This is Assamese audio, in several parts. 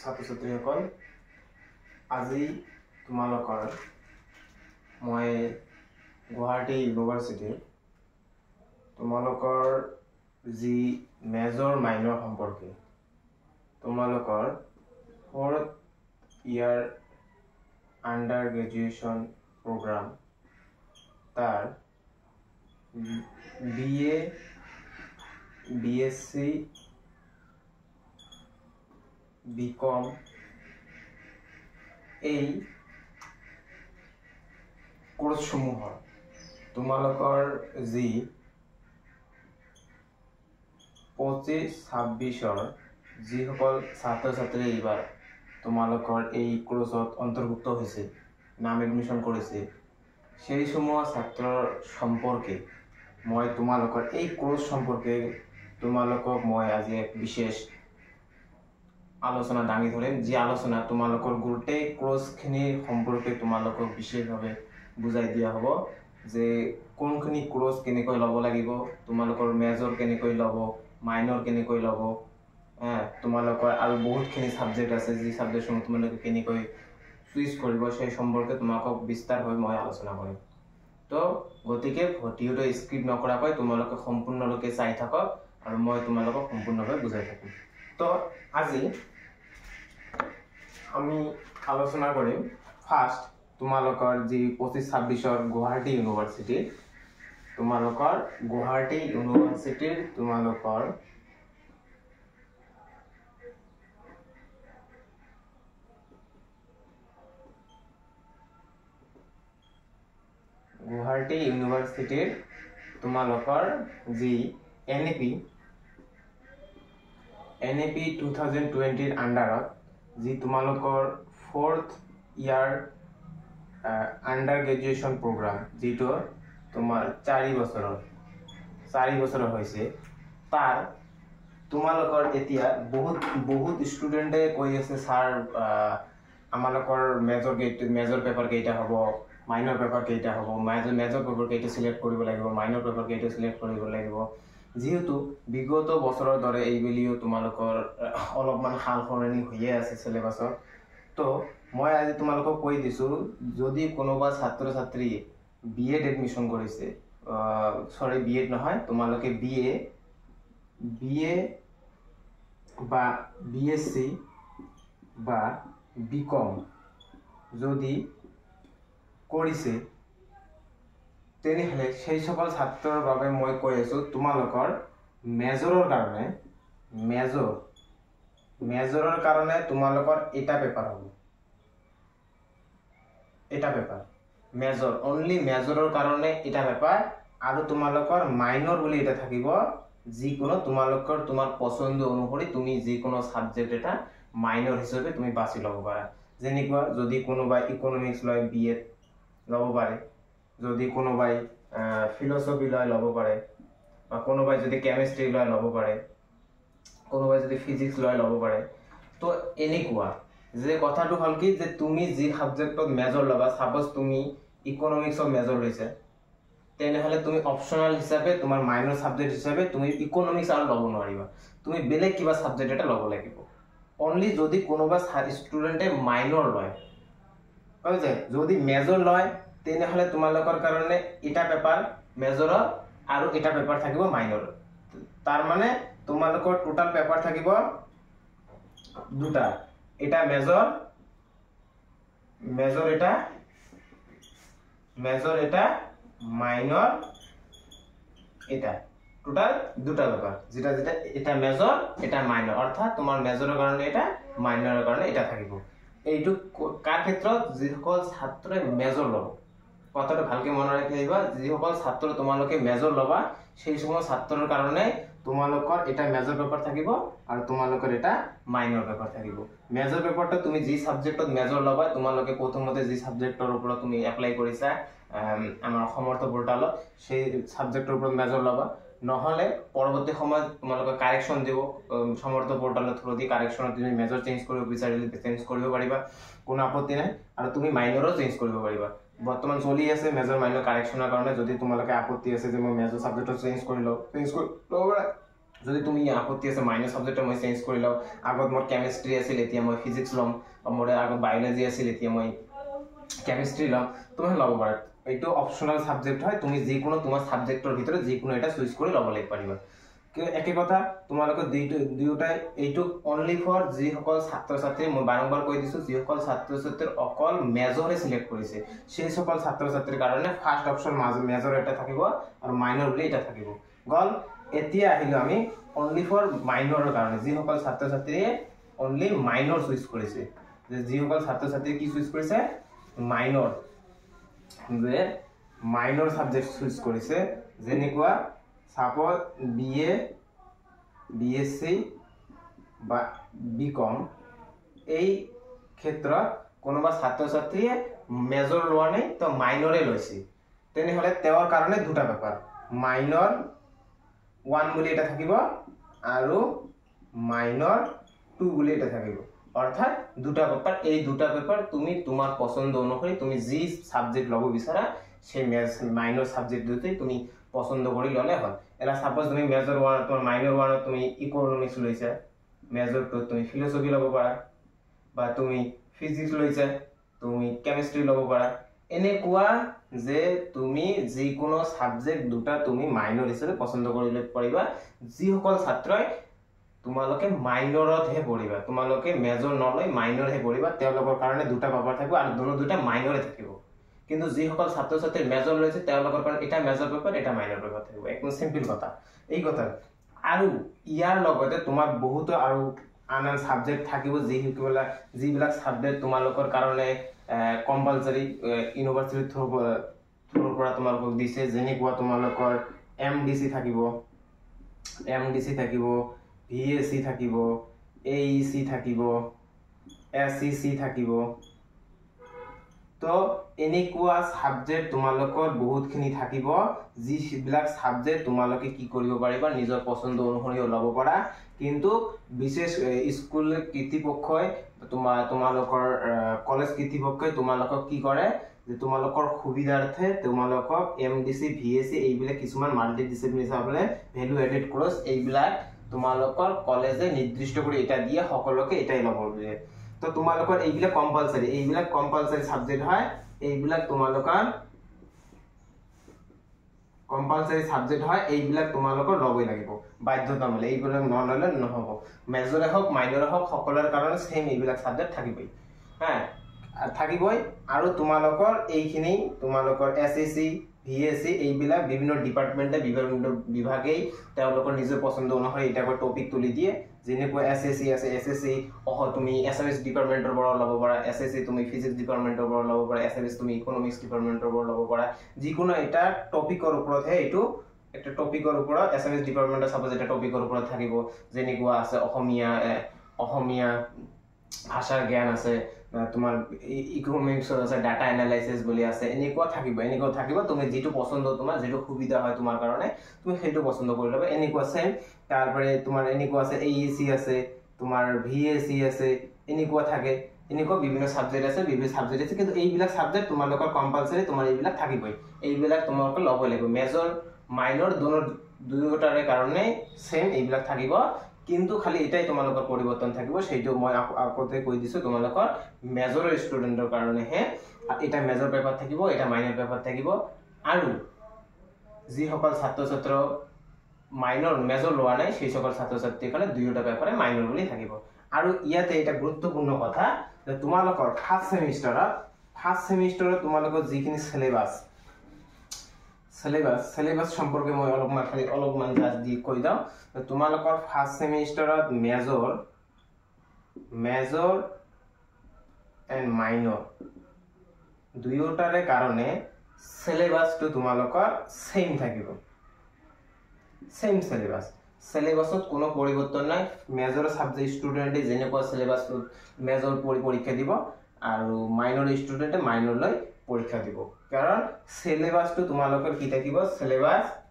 ছাত্ৰ ছাত্ৰীসকল আজি তোমালোকৰ মই গুৱাহাটী ইউনিভাৰ্চিটি তোমালোকৰ যি মেজৰ মাইনৰ সম্পৰ্কে তোমালোকৰ 4th ইয়াৰ আন্ডাৰ গ্ৰেজুৱেশ্যন প্ৰগ্ৰাম তাৰ BA BSc BCom এই কোৰ্সসমূহৰ তোমালোকৰ যি 25-26 যিসকল ছাত্ৰ ছাত্ৰী এইবাৰ তোমালোকৰ এই কোৰ্সত অন্তৰ্ভুক্ত হৈছে নাম এডমিশন কৰিছে সেই সমূহ ছাত্ৰৰ সম্পৰ্কে মই তোমালোকৰ এই কোৰ্স সম্পৰ্কে তোমালোকক মই আজি এক বিশেষ আলোচনা দাঙি ধৰিম যি আলোচনা তোমালোকৰ গোটেই কোৰ্সখিনি সম্পৰ্কে তোমালোকক বিশেষভাৱে বুজাই দিয়া হ'ব যে কোনখিনি কোৰ্স কেনেকৈ ল'ব লাগিব তোমালোকৰ মেজৰ কেনেকৈ ল'ব মাইনৰ কেনেকৈ ল'ব তোমালোকৰ আৰু বহুতখিনি সাবজেক্ট আছে যি সাবজেক্টসমূহ তোমালোকে কেনেকৈ সুইচ কৰিব সেই সম্পৰ্কে তোমালোকক বিস্তাৰভাৱে মই আলোচনা কৰিম তো গতিকে ভিডিওটো স্কিপ নকৰাকৈ তোমালোকে সম্পূৰ্ণৰূপে চাই থাকক আৰু মই তোমালোকক সম্পূৰ্ণভাৱে বুজাই থাকিম তো আজি আমি আলোচনা কৰিম ফাৰ্স্ট তোমালোকৰ যি 25-26 গুৱাহাটী ইউনিভাৰ্চিটি তোমালোকৰ গুৱাহাটী ইউনিভাৰ্চিটিৰ তোমালোকৰ গুৱাহাটী ইউনিভাৰ্চিটিৰ তোমালোকৰ যি NAP 2020 আন্ডাৰত যি তোমালোকৰ 4th ইয়াৰ আন্ডাৰ গ্ৰেজুৱেশ্যন প্ৰগ্ৰাম যিটো তোমাৰ 4 বছৰৰ হৈছে তাৰ তোমালোকৰ এতিয়া বহুত ষ্টুডেণ্টে কৈ আছে স্যাৰ আমালোকৰ মেজৰ পেপাৰ কেইটা হ'ব মাইনৰ পেপাৰ কেইটা হ'ব মেজৰ পেপাৰ কেইটা সিলেক্ট কৰিব লাগিব মাইনৰ পেপাৰ কেইটা সিলেক্ট কৰিব লাগিব যেহেতু বিগত বছৰৰ দৰে এইবেলিও তোমালোকৰ অলপমান হাল সলনি হৈয়ে আছে সিলেবাসত তো মই আজি তোমালোকক কৈ দিছো যদি কোনোবা ছাত্ৰ ছাত্ৰী BEd এডমিশন কৰিছে সৰি BEd নহয় তোমালোকে BA বা BSc বা BCom যদি কৰিছে তেনেহলে সেই সকল ছাত্ৰৰ বাবে মই কৈ আছো তোমালোকৰ মেজৰৰ কাৰণে তোমালোকৰ এটা পেপাৰ হ'ব মেজৰ অনলি মেজৰৰ কাৰণে এটা পেপাৰ আৰু তোমালোকৰ মাইনৰ বুলি এটা থাকিব যিকোনো তোমাৰ পছন্দ অনুসৰি তুমি যিকোনো সাবজেক্ট এটা মাইনৰ হিচাপে তুমি বাছি ল'ব পাৰা যেনেকুৱা যদি কোনোবা ইকোনমিক্স লয় BA ল'ব পাৰে যদি কোনোবাই ফিলসফি লয় ল'ব পাৰে বা কোনোবাই যদি কেমিষ্ট্ৰি লয় ল'ব পাৰে কোনোবাই যদি ফিজিক্স লয় ল'ব পাৰে তো এনেকুৱা যে কথাটো হল কি যে তুমি যি সাবজেক্টত মেজৰ লবা সাপোজ তুমি ইকোনমিক্সত মেজৰ লৈছে তেনেহলে তুমি অপশনাল হিচাপে তোমাৰ মাইনৰ সাবজেক্ট হিচাপে তুমি ইকোনমিক্স আৰু ল'ব নোৱাৰিবা তুমি বেলেগ কিবা সাবজেক্ট এটা ল'ব লাগিব অনলি যদি কোনোবা ষ্টুডেন্টে মাইনৰ লয় বুঝে যদি মেজৰ লয় তেনেহলে তোমালোকৰ কাৰণে এটা পেপাৰ মেজৰৰ আৰু এটা পেপাৰ থাকিব মাইনৰ তাৰ মানে তোমালোকৰ টোটাল পেপাৰ থাকিব দুটা এটা মেজৰ এটা মাইনৰ এটা টোটাল দুটা পেপাৰ যেটা এটা মেজৰ এটা মাইনৰ অৰ্থাৎ তোমাৰ মেজৰৰ কাৰণে এটা মাইনৰৰ কাৰণে এটা থাকিব এইটো কাৰ ক্ষেত্ৰত যিসকল ছাত্ৰই মেজৰ ল'ব কথাটো ভালকে মনত ৰাখিবা যিসকল ছাত্ৰ তোমালোকে মেজৰ ল'বা সেই সময় ছাত্ৰৰ কাৰণে তোমালোকৰ এটা মেজৰ পেপাৰ থাকিব আৰু তোমালোকৰ এটা মাইনৰ পেপাৰ থাকিব মেজৰ পেপাৰটো তুমি যি সাবজেক্টত মেজৰ ল'বা তোমালোকে প্ৰথমতে যি সাবজেক্টৰ ওপৰত তুমি এপ্লাই কৰিছা আমাৰ সমৰ্থ পোৰ্টালত সেই সাবজেক্টৰ ওপৰত মেজৰ ল'বা নহলে পৰৱৰ্তী সময়ত তোমালোকে কাৰেকচন দিব সমৰ্থ পোৰ্টালৰ থ্ৰুদি কাৰেকচনত তুমি মেজৰ চেঞ্জ কৰিব বিচাৰিলে চেঞ্জ কৰিব পাৰিবা কোনো আপত্তি নাই আৰু তুমি মাইনৰো চেঞ্জ কৰিব পাৰিবা বৰ্তমান চলি আছে মেজৰ মাইনৰ কাৰেকচনৰ কাৰণে যদি তোমালোকে আপত্তি আছে যে মই মেজৰ সাবজেক্টত চেঞ্জ কৰি লও যদি তুমি আপত্তি আছে মাইনৰ সাবজেক্ট মই চেঞ্জ কৰি লওঁ, আগত মোৰ কেমিষ্ট্ৰি আছিল এতিয়া মই ফিজিক্স ল'ম, মোৰ আগত বায়োলজি আছিল এতিয়া মই কেমিষ্ট্ৰি ল'ম, তুমি ল'ব পাৰা। এইটো অপচনেল সাবজেক্ট হয়, তুমি যিকোনো তোমাৰ সাবজেক্টৰ ভিতৰত যিকোনো এটা চুইচ কৰি ল'ব পাৰিবা। একে কথা তোমালোকে দুয়োটাই এইটো অনলি ফৰ যিসকল ছাত্ৰ ছাত্ৰী, মই বাৰম্বাৰ কৈ দিছোঁ, যিসকল ছাত্ৰ ছাত্ৰীৰ অকল মেজৰে সিলেক্ট কৰিছে সেই সকল ছাত্ৰ ছাত্ৰীৰ কাৰণে ফাৰ্ষ্ট অপশ্যন মেজৰ এটা থাকিব আৰু মাইনৰ বুলি এটা থাকিব। গল, এতিয়া আহিলো আমি অনলি ফৰ মাইনৰৰ কাৰণে, যিসকল ছাত্ৰ ছাত্ৰীয়ে অনলি মাইনৰ চুইচ কৰিছে, যে যিসকল ছাত্ৰ ছাত্ৰীয়ে কি চুইচ কৰিছে, মাইনৰ, যে মাইনৰ সাবজেক্ট চুইচ কৰিছে, যেনেকুৱা সাপোজ BA BSc বা BCom, এই ক্ষেত্ৰত কোনোবা ছাত্ৰ ছাত্ৰীয়ে মেজৰ লোৱা নাই তো মাইনৰে লৈছে, তেনেহলে তেওঁৰ কাৰণে দুটা পেপাৰ, মাইনৰ 1 বুলি এটা থাকিব আৰু মাইনৰ 2 বুলি এটা থাকিব, অর্থাৎ দুটা পেপার। এই দুটা পেপার তুমি তোমার পছন্দ অনুযায়ী তুমি যি সাবজেক্ট লব বিচারা সেই মাইনর সাবজেক্ট দুটোই তুমি পছন্দ করে ললে হয়। এরা সাপোজ তুমি মেজর 1 তোমার মাইনর 1 তুমি ইকোনমিক্স লইছা, মেজর 2 তুমি ফিলোসফি লব পারা, বা তুমি ফিজিক্স লইছা তুমি কেমিস্ট্রি লব পারা। এনেকুৱা যে তুমি যিকোনো সাবজেক্ট দুটা তুমি মাইনৰ হিসেবে পছন্দ কৰিলে পাৰিবা। যিসকল ছাত্ৰই তোমালোকে মাইনৰতহে পঢ়িবা, তোমালোকে মেজৰ নলয় মাইনৰহে পঢ়িবা, তেওঁলোকৰ কাৰণে দুটা পেপাৰ থাকিব আৰু দুটা মাইনৰে থাকিব। কিন্তু যিসকল ছাত্ৰ ছাত্ৰী মেজৰ লৈছে তেওঁলোকৰ কাৰণে এটা মেজৰ পেপাৰ এটা মাইনৰ পেপাৰ থাকিব, একদম সিম্পল কথা এই কথা। আৰু ইয়াৰ লগতে তোমাৰ বহুতো আৰু আন সাবজেক্ট থাকিব যিবিলাক সাবজেক্ট তোমালোকৰ কাৰণে কম্পালসৰি ইউনিভাৰ্চিটিৰ থ্ৰুৰ পৰা তোমালোকক দিছে, যেনেকুৱা তোমালোকৰ MDC থাকিব, VAC থাকিব, AEC থাকিব, SEC থাকিব। তো এনেকুৱা সাবজেক্ট তোমালোকৰ বহুতখিনি থাকিব, যিবিলাক সাবজেক্ট তোমালোকে কি কৰিব পাৰিবা নিজৰ পছন্দ অনুসৰি ল'ব পাৰা। কিন্তু বিশেষ স্কুল কৰ্তৃপক্ষই তোমালোকৰ কলেজ কৰ্তৃপক্ষই তোমালোকক কি কৰে, যে তোমালোকৰ সুবিধাৰ্থে তোমালোকক MDC VAC এইবিলাক কিছুমান multi disciplinary subject value added course এইবিলাক তোমালোকৰ কলেজে নিৰ্দিষ্ট কৰি এটা দিয়ে সকলোকে এটাই ল'ব দিয়ে। তো তোমালোকৰ এইবিলাক কম্পালসৰি সাবজেক্ট হয়, এইবিলাক তোমালোকৰ কম্পালসৰি সাবজেক্ট হয়, এইবিলাক তোমালোকৰ ল'বই লাগিব বাধ্যতামূলক, এইবিলাক নললে নহব। মেজৰে হওক মাইনৰে হওক সকলোৰ কাৰণে সেম এইবিলাক সাবজেক্ট থাকিবই, হ্যাঁ থাকিবই। আৰু তোমালোকৰ এইখিনি তোমালোকৰ SSC VAC এইবিলাক বিভিন্ন ডিপাৰ্টমেণ্টে বিভিন্ন বিভাগেই তেওঁলোকৰ নিজৰ পছন্দ অনুসৰি এটা টপিক তুলি দিয়ে। যেনেকৈ SSC আছে, SSC তুমি এছামিছ ডিপাৰ্টমেণ্টৰ পৰা ল'ব পাৰা, SSC তুমি ফিজিক্স ডিপাৰ্টমেণ্টৰ পৰা ল'ব পাৰা, SSC তুমি ইকনমিক্স ডিপাৰ্টমেণ্টৰ পৰা ল'ব পাৰা। যিকোনো এটা টপিকৰ ওপৰতহে এইটো একটা টপিকৰ ওপৰত এছামিছ ডিপাৰ্টমেণ্টৰ সাপোজ এটা টপিকৰ ওপৰত থাকিব, যেনেকুৱা আছে অসমীয়া ভাষাৰ জ্ঞান আছে, তোমাৰ ইকনমিক্সৰ আছে, ডাটা এনালাইসিস বুলি আছে, এনেকুৱা থাকিব। তুমি যেটো পছন্দ তোমাৰ যেটো সুবিধা হয় তোমাৰ কাৰণে তুমি সেইটো পছন্দ কৰি ল'বা। এনেকুৱা সেম তাৰপৰে তোমাৰ এনেকুৱা আছে AEC আছে, তোমাৰ VAC আছে, এনেকুৱা থাকে, এনেকুৱা বিভিন্ন সাবজেক্ট আছে, কিন্তু এইবিলাক সাবজেক্ট তোমালোকৰ কম্পালসৰি তোমাৰ এইবিলাক থাকিবই, এইবিলাক তোমালোকে ল'ব লাগিব। মেজৰ মাইনৰ দুয়োটাৰে কাৰণে সেম এইবিলাক থাকিব, কিন্তু খালি এটাই তোমালোকৰ পৰিৱৰ্তন থাকিব, সেইটো মই আগতে কৈ দিছো, তোমালোকৰ মেজৰৰ ষ্টুডেন্টৰ কাৰণেহে এটা মেজৰ পেপাৰ থাকিব, এটা মাইনৰ পেপাৰ থাকিব। আৰু যিসকল ছাত্ৰ ছাত্ৰ মেজৰ লোৱা নাই সেই সকল ছাত্ৰ ছাত্ৰীৰ কাৰণে দুয়োটা পেপাৰে মাইনৰ বুলি থাকিব। আৰু ইয়াতে এটা গুৰুত্বপূৰ্ণ কথা যে তোমালোকৰ ফাৰ্ষ্ট সেমিষ্টাৰত তোমালোকৰ যিখিনি সিলেবাস সম্পৰ্কে মই অলপমান জাষ্ট দি কৈ দাও। তোমালোকৰ ফাৰ্ষ্ট সেমিষ্টাৰত মেজৰ এণ্ড মাইনৰ দুয়োটাৰে কাৰণে সিলেবাসটো তোমালোকৰ সেম থাকিব, সেম সিলেবাসত কোনো পৰিৱৰ্তন নাই। মেজৰ সাবজেক্ট ষ্টুডেণ্টে যেনেকুৱা সিলেবাসত মেজৰ পৰীক্ষা দিব আৰু মাইনৰ ষ্টুডেণ্টে মাইনৰ লৈ পৰীক্ষা দিব, কাৰণ সিলেবাসটো তোমালোকৰ কি থাকিব, সিলেবাসটো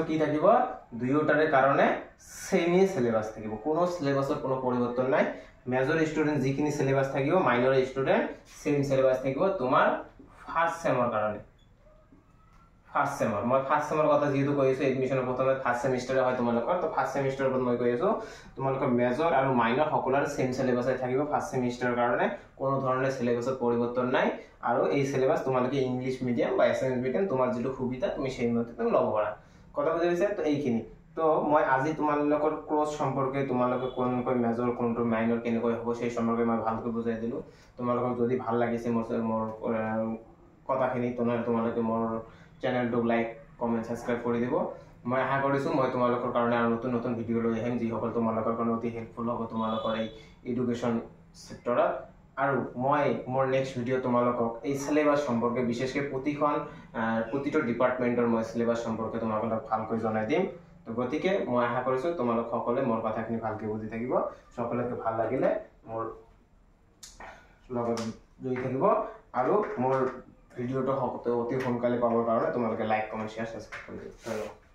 কি থাকিব, দুয়োটাৰে কাৰণে সেমই সিলেবাস থাকিব, কোনো সিলেবাসৰ কোনো পৰিৱৰ্তন নাই। মেজৰ ষ্টুডেণ্ট যিখিনি সিলেবাস থাকিব, মাইনৰ ষ্টুডেণ্ট সেম সিলেবাস থাকিব তোমাৰ ফাৰ্ষ্ট সেমৰ কাৰণে। ফাৰ্স্ট সেমৰ মই ফাৰ্স্ট সেমৰ কথা যেহেতু কৈছো এডমিশনৰ প্ৰথমে ফাৰ্স্ট সেমিষ্টাৰে হয় তোমালোকৰ তো ফাৰ্স্ট সেমিষ্টাৰৰ ওপৰত মই কৈছো তোমালোকৰ মেজৰ আৰু মাইনৰ সকলোৰে সেম সিলেবাসে থাকিব ফাৰ্স্ট সেমিষ্টাৰৰ কাৰণে কোনো ধৰণৰ সিলেবাসত পৰিৱৰ্তন নাই আৰু এই সিলেবাস তোমালোকে ইংলিশ মিডিয়াম বা এছএমএছ মিডিয়াম তোমাৰ যেটো সুবিধা তুমি সেই মতে তুমি ল'ব পাৰা কথা বুজিছে তো এইখিনি তো মই আজি তোমালোকৰ ক্লোজ সম্পৰ্কে তোমালোকে কোনকৈ মেজৰ কোনটো মাইনৰ কেনেকৈ হ'ব সেই সম্পৰ্কে মই ভালকৈ বুজাই দিলো তোমালোকক যদি ভাল লাগিছে মোৰ কথাখিনি তোমালোকে মোৰ চেনেলটো লাইক কমেন্ট সাবস্ক্ৰাইব কৰি দিব মই আশা কৰিছো মই তোমালোকৰ কাৰণে আৰু নতুন নতুন ভিডিও লৈ আহিম যি সকল তোমালোকৰ কাৰণে অতি হেল্পফুল হ'ব তোমালোকৰ এই এডুকেশ্যন সেক্টৰত আৰু মই মোৰ নেক্সট ভিডিও তোমালোকক এই সিলেবাস সম্পৰ্কে বিশেষকৈ প্ৰতিটো ডিপাৰ্টমেন্টৰ মই সিলেবাস সম্পৰ্কে তোমালোকক ভালকৈ জনাই দিম তো গতিকে মই আশা কৰিছো তোমালোক সকলে মোৰ কথাখিনি ভালকৈ বুজি থাকিব সকলোকে ভাল লাগিলে মোৰ লগত জড়িত থাকিব আৰু মোৰ ভিডিওটো অতি সোনকালে পাবৰ কাৰণে তোমালোকে লাইক কমেন্ট শেয়াৰ সাবস্ক্ৰাইব কৰি দিবা